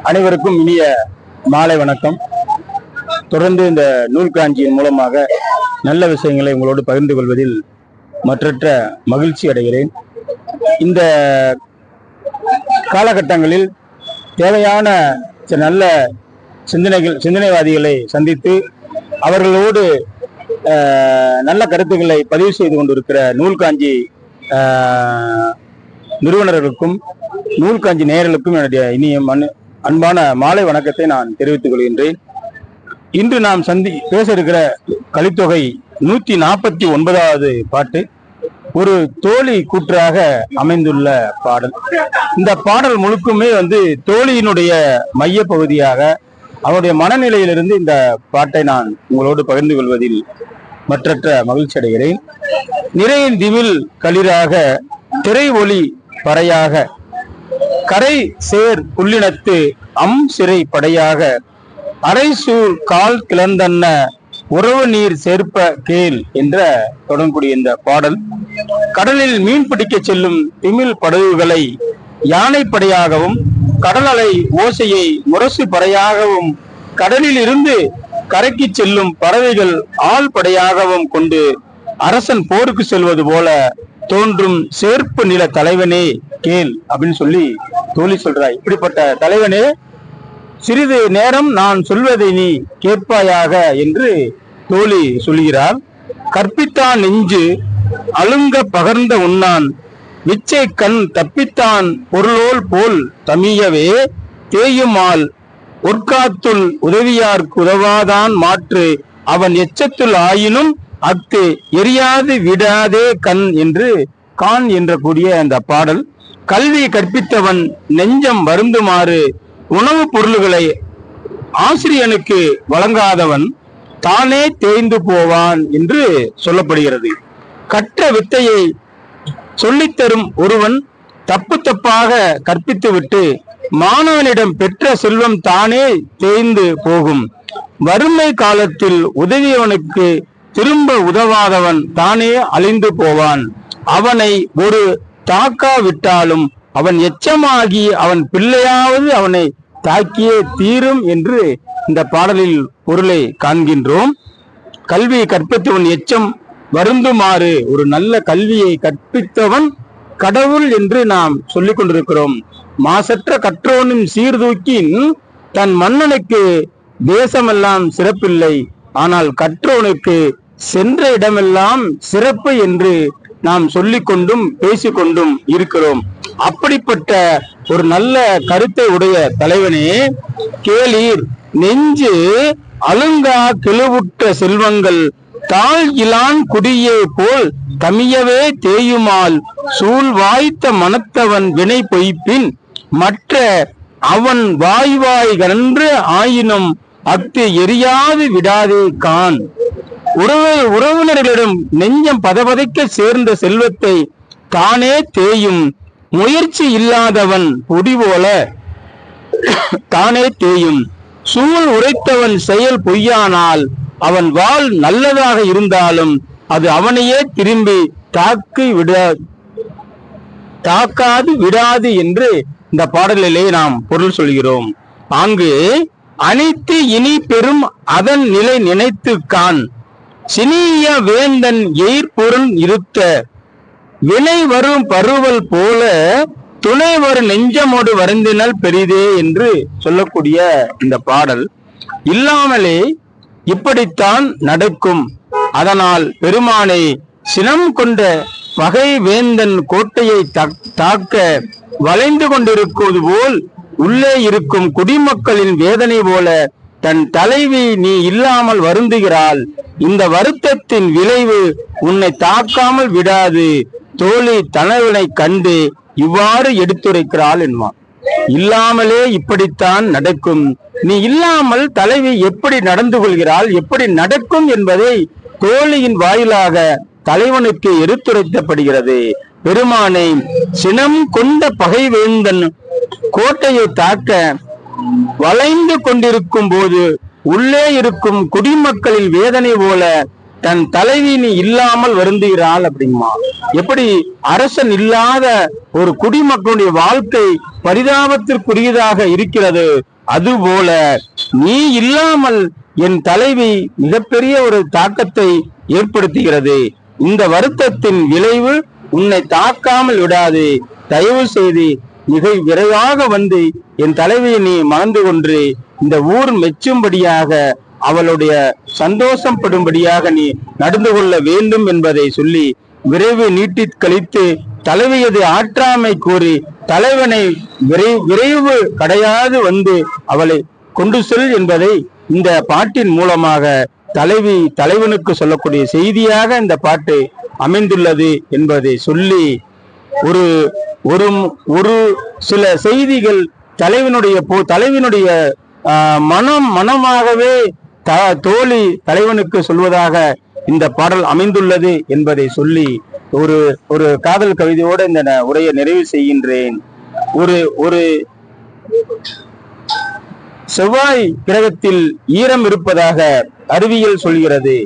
அனைவருக்கும் இனிய மாலை வணக்கம். தொடர்ந்து இந்த நூல் காஞ்சியின் மூலமாக நல்ல விஷயங்களை உங்களோடு பகிர்ந்து கொள்வதில் மற்றற்ற மகிழ்ச்சி அடைகிறேன். இந்த காலகட்டங்களில் தேவையான நல்ல சிந்தனைவாதிகளை சந்தித்து அவர்களோடு நல்ல கருத்துக்களை பதிவு செய்து கொண்டிருக்கிற நூல் காஞ்சி நிறுவனர்களுக்கும் நூல் காஞ்சி நேயர்களுக்கும் என்னுடைய இனிய அன்பான மாலை வணக்கத்தை நான் தெரிவித்துக் கொள்கின்றேன். இன்று நாம் பேச இருக்கிற கலித்தொகை 149வது பாட்டு ஒரு தோழி கூற்றாக அமைந்துள்ள பாடல். இந்த பாடல் முழுக்குமே தோழியினுடைய மைய பகுதியாக அவருடைய மனநிலையிலிருந்து இந்த பாட்டை நான் உங்களோடு பகிர்ந்து கொள்வதில் மற்றற்ற மகிழ்ச்சி அடைகிறேன். நிறையின் திவில் களிராக திரை ஒளி பறையாக கரை சேர் புள்ளினத்து சிறை படையாக அரை சூழ் கால் கிளந்தன்ன உறவு நீர் சேர்ப்ப கேள் என்ற தொடங்கக்கூடிய இந்த பாடல் கடலில் மீன் பிடிக்க செல்லும் திமிழ் படகுகளை யானை படையாகவும் கடல் அலை ஓசையை முரசு படையாகவும் கடலில் இருந்து கரைக்கு செல்லும் பறவைகள் ஆள் படையாகவும் கொண்டு அரசன் போருக்கு செல்வது போல தோன்றும் சேர்ப்பு நில தலைவனே கேள் அப்படின்னு சொல்லி தோழி சொல்றாய். இப்படிப்பட்ட தலைவனே, சிறிது நேரம் நான் சொல்வதை நீ கேட்பாயாக என்று தோழி சொல்கிறார். கற்பித்தான் நெஞ்சு அழுங்க பகர்ந்த உண்ணான் விச்சை கண் தப்பித்தான் பொருளோல் போல் தமியவே தேயுமால் ஒற்காத்துள் உதவியார்க்கு உதவாதான் மாற்று அவன் எச்சத்துள் ஆயினும் அத்து எரியாது விடாதே கண் என்று கான் என்ற கூடிய அந்த பாடல். கல்வி கற்பித்தவன் நெஞ்சம் வருந்துமாறு உணவுப் பொருள்களை ஆசிரியனுக்கு வழங்காதவன் தானே தேய்ந்து போவான் என்று சொல்லப்படுகிறது. கற்ற வித்தையை சொல்லித்தரும் ஒருவன் தப்பாக கற்பித்துவிட்டு மாணவனிடம் பெற்ற செல்வம் தானே தேய்ந்து போகும். வறுமை காலத்தில் உதவியவனுக்கு திரும்ப உதவாதவன் தானே அழிந்து போவான். அவனை ஒரு தாக்காவிட்டாலும் அவன் எச்சமாகி அவன் பிள்ளையாவது அவனை தாக்கியே தீரும் என்று இந்த பாடலில் பொருளை காண்கின்றோம். கல்வி கற்பித்தவன் எச்சம் வருந்துமாறு ஒரு நல்ல கல்வியை கற்பித்தவன் கடவுள் என்று நாம் சொல்லிக் கொண்டிருக்கிறோம். மாசற்ற கற்றோனும் சீர்தூக்கின் தன் மன்னனுக்கு தேசமெல்லாம் சிறப்பில்லை, ஆனால் கற்றோனுக்கு சென்ற இடமெல்லாம் சிறப்பு என்று நாம் சொல்லிக்கொண்டும் பேசிக்கொண்டும் இருக்கிறோம். அப்படிப்பட்ட ஒரு நல்ல கருத்தை உடைய தலைவனே கேளீர், நெஞ்சு அழுங்கா கிளவுற்ற செல்வங்கள் தாழ் இலான் குடியே போல் தமியவே தேயுமால் சூழ் வாய்த்த மனத்தவன் வினை பொய்ப்பின் மற்ற அவன் வாய்வாய் கன்று ஆயினும் அத்து எரியாது விடாதே கான். உறவினர்களிடம் நெஞ்சம் பதபதைக்க சேர்ந்த செல்வத்தை தானே தேயும் முயற்சி இல்லாதவன் பொடி போல தானே தேயும். சூழ் உரைத்தவன் செயல் பொய்யானால் அவன் வாழ் நல்லதாக இருந்தாலும் அது அவனையே திரும்பி தாக்காது விடாது என்று இந்த பாடலிலே நாம் பொருள் சொல்கிறோம். அங்கு அனைத்து இனி பெரும் அதன் நிலை நினைத்து கான் சினிய வேந்தன் எயிர்பொருள் இருத்த வினை வரும் பருவல் போல துணை வரும் நெஞ்சமோடு வருந்தினல் பெரிதே என்று சொல்லக்கூடிய இந்த பாடல் இல்லாமலே இப்படித்தான் நடக்கும். அதனால் பெருமானை சினம் கொண்ட பகை வேந்தன் கோட்டையை தாக்க வளைந்து கொண்டிருப்பது போல் உள்ளே இருக்கும் குடிமக்களின் வேதனை போல தன் தலைவி நீ இல்லாமல் வருந்துகிறாள். இந்த வருத்தத்தின் விளைவு உன்னை தாக்காமல் விடாது. தோழி தனவினை கண்டு இவ்வாறு எடுத்துரைக்கிறாள் என்பான். இல்லாமலே இப்படித்தான் நடக்கும். நீ இல்லாமல் தலைவி எப்படி நடந்து கொள்கிறாள், எப்படி நடக்கும் என்பதை தோழியின் வாயிலாக தலைவனுக்கு எடுத்துரைக்கப்படுகிறது. பெருமானை சினம் கொண்ட பகைவேந்தன் கோட்டையை தாக்க வளைந்து கொண்டிருக்கும் போது உள்ளே இருக்கும் குடிமக்களின் வேதனை போல தன் தலைவி நீ இல்லாமல் வருந்துகிறாள் அப்படிங்குமா. எப்படி அரசன் இல்லாத ஒரு குடிமக்களுடைய வாழ்க்கை பரிதாபத்திற்குரியதாக இருக்கிறது, அதுபோல நீ இல்லாமல் என் தலைவி மிகப்பெரிய ஒரு தாக்கத்தை ஏற்படுத்துகிறது. இந்த வருத்தத்தின் விளைவு உன்னை தாக்காமல் விடாது. தயவு செய்து மிக விரைவாக வந்து என் தலைவியை நீ மணந்து கொன்று இந்த ஊர் மெச்சும்படியாக, அவளுடைய சந்தோஷம் படும்படியாக நீ நடந்து கொள்ள வேண்டும் என்பதை சொல்லி விரைவு நீட்டி கழித்து தலைவியது ஆற்றாமை கூறி தலைவனை விரைவு கடையாது வந்து அவளை கொண்டு செல் என்பதை இந்த பாட்டின் மூலமாக தலைவனுக்கு சொல்லக்கூடிய செய்தியாக இந்த பாட்டு அமைந்துள்ளது என்பதை சொல்லி ஒரு ஒரு ஒரு சில செய்திகள் தலைவனுடைய மனமாகவே தோழி தலைவனுக்கு சொல்வதாக இந்த பாடல் அமைந்துள்ளது என்பதை சொல்லி ஒரு காதல் கவிதையோடு இந்த உரையை நிறைவு செய்கின்றேன். ஒரு செவ்வாய் கிரகத்தில் ஈரம் இருப்பதாக அறிவியல் சொல்கிறது.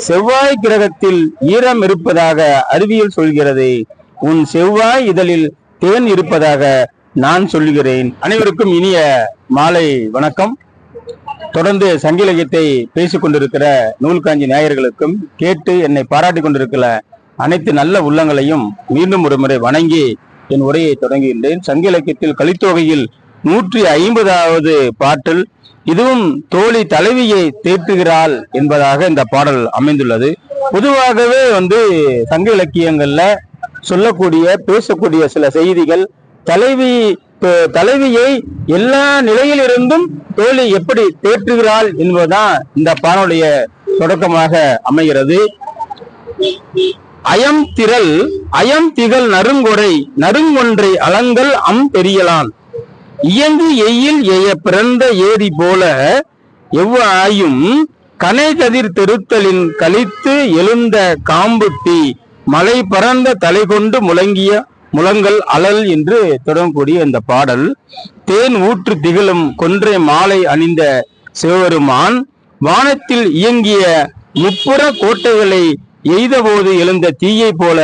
செவ்வாய் கிரகத்தில் ஈரம் இருப்பதாக அறிவியல் சொல்கிறது. உன் செவ்வாய் இதழில் தேன் இருப்பதாக நான் சொல்லுகிறேன். அனைவருக்கும் இனிய மாலை வணக்கம். தொடர்ந்து சங்க இலக்கியத்தை பேசிக் கொண்டிருக்கிற நூல்காஞ்சி நேயர்களுக்கும் கேட்டு என்னை பாராட்டி கொண்டிருக்கிற அனைத்து நல்ல உள்ளங்களையும் மீண்டும் ஒரு முறை வணங்கி என் உரையை தொடங்குகின்றேன். சங்க இலக்கியத்தில் கலித்தொகையில் 150வது பாட்டில் இதுவும் தோழி தலைவியை தேற்றுகிறாள் என்பதாக இந்த பாடல் அமைந்துள்ளது. பொதுவாகவே சங்க இலக்கியங்கள்ல சொல்லக்கூடிய பேசக்கூடிய சில செய்திகள் தலைவியை எல்லா நிலையிலிருந்தும் தோழி எப்படி தேற்றுகிறாள் என்பதுதான் இந்த பாடலுடைய தொடக்கமாக அமைகிறது. அயம் திகழ் நறுங்கொடை நறுங்கொன்றை அலங்கல் பெரியலான் இயங்கு எயில் எய பிறந்த ஏரி போல எவ்வாயும் கனை கதிர் தெருத்தலின் கழித்து எழுந்த காம்பு தீ மலை பறந்த தலை கொண்டு முழங்கிய முழங்கல் அலல் என்று தொடங்கக்கூடிய இந்த பாடல், தேன் ஊற்று திகழும் கொன்றை மாலை அணிந்த சிவபெருமான் வானத்தில் இயங்கிய முப்புற கோட்டைகளை எய்தபோது எழுந்த தீயை போல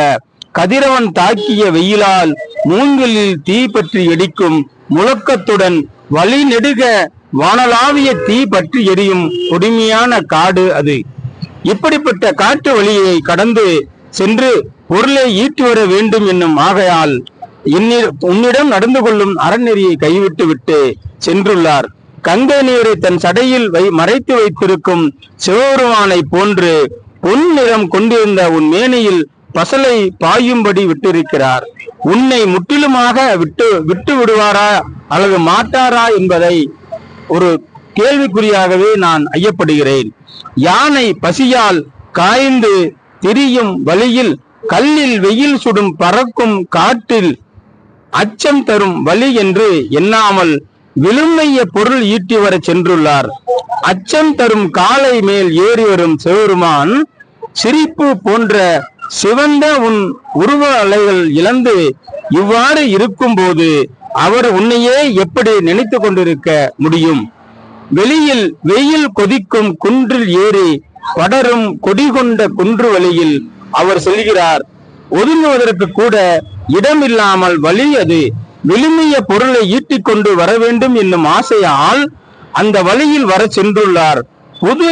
கதிரவன் தாக்கிய வெயிலால் மூங்கிலில் தீ பற்றி எடிக்கும் முழக்கத்துடன் வழி நெடுக வானலாவிய தீ பற்றி எரியும் கொடுமையான காடு அது. இப்படிப்பட்ட காட்டு வழியை கடந்து சென்று பொருளை ஈட்டி வர வேண்டும் என்னும் ஆகையால் உன்னிடம் நடந்து கொள்ளும் அறநெறியை கைவிட்டு விட்டு சென்றுள்ளார். கங்கை நீரை தன் சடையில் மறைத்து வைத்திருக்கும் சிவபெருமானை போன்று பொன் நிறம் கொண்டிருந்த உன் மேனியில் பசலை பாயும்படி விட்டிருக்கிறார். உன்னை முற்றிலுமாக விட்டு விடுவாரா அல்லது மாட்டாரா என்பதை ஒரு கேள்விக்குறியாகவே நான் ஐயப்படுகிறேன். யானை பசியால் காய்ந்து திரியும் வழியில் கல்லில் வெயில் சுடும் பறக்கும் காட்டில் அச்சம் தரும் வழி என்று எண்ணாமல் விழுமைய பொருள் ஈட்டி வர சென்றுள்ளார். அச்சம் தரும் காலை மேல் ஏறி வரும் சிவபெருமான் சிரிப்பு போன்ற சிவந்த உன் உருவ அலைகள் இழந்து இவ்வாறு இருக்கும் போது அவர் உன்னையே எப்படி நினைத்து கொண்டிருக்க முடியும்? வெளியில் வெயில் கொதிக்கும் குன்றில் ஏறி படரும் கொடி கொண்ட குன்று வழியில் அவர் செல்கிறார். ஒதுங்குவதற்கு கூட இடமில்லாமல் வழி அது. விழுமிய பொருளை ஈட்டிக் கொண்டு வர வேண்டும் என்னும் ஆசையால் அந்த வழியில் வர சென்றுள்ளார். புது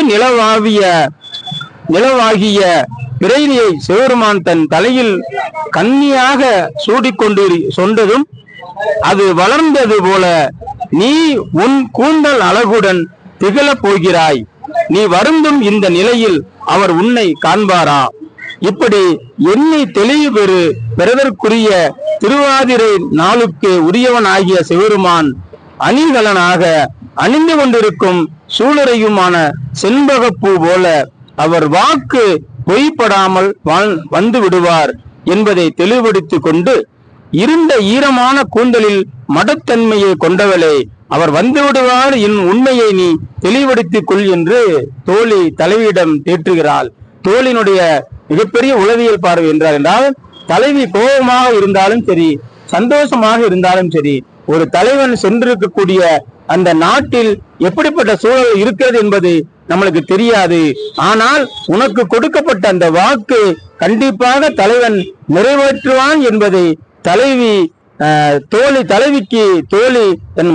நிலவாகிய பிறையை சிவபெருமான் தன் தலையில் கன்னியாக சூடிக்கொண்டு சொன்னதும் அது வளர்ந்தது போல நீ உன் கூந்தல் அழகுடன் திகழப் போகிறாய். நீ வருந்தும் இந்த நிலையில் அவர் உன்னை காண்பாரா? இப்படி எண்ணி தெளிவு பெறுவதற்குரிய திருவாதிரை நாளுக்கு உரியவன் ஆகிய சிவபெருமான் அணிகலனாக அணிந்து கொண்டிருக்கும் சூளுரையுமான செண்பகப்பூ போல அவர் வாக்கு பொய்ப்படாமல் வந்து விடுவார் என்பதை தெளிவுபடுத்திக் கொண்டு, இருந்த ஈரமான கூந்தலில் மடத்தன்மையை கொண்டவளே அவர் வந்து விடுவார் என் உண்மையை நீ தெளிவுபடுத்திக் கொள் என்று தோழி தலைவியிடம் தேற்றுகிறாள். தோழினுடைய மிகப்பெரிய உளவியல் பார்வை என்றால் தலைவி கோபமாக இருந்தாலும் சரி, சந்தோஷமாக இருந்தாலும் சரி, ஒரு தலைவன் சென்றிருக்கக்கூடிய அந்த நாட்டில் எப்படிப்பட்ட சூழல் இருக்கிறது என்பது நம்மளுக்கு தெரியாது. ஆனால் உனக்கு கொடுக்கப்பட்ட அந்த வாக்கு கண்டிப்பாக தலைவன் நிறைவேற்றுவான் என்பதை தலைவி தோழி தலைவிக்கு தோழி தன்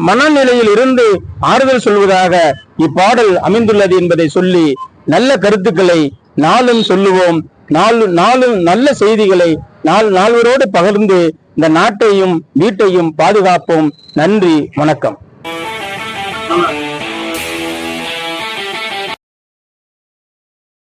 மனநிலையில் இருந்து ஆறுதல் சொல்வதாக இப்பாடல் அமைந்துள்ளது என்பதை சொல்லி நல்ல கருத்துக்களை நாளும் சொல்லுவோம். நாளும் நல்ல செய்திகளை நால்வரோடு பகிர்ந்து இந்த நாட்டையும் வீட்டையும் பாதுகாப்போம். நன்றி, வணக்கம்.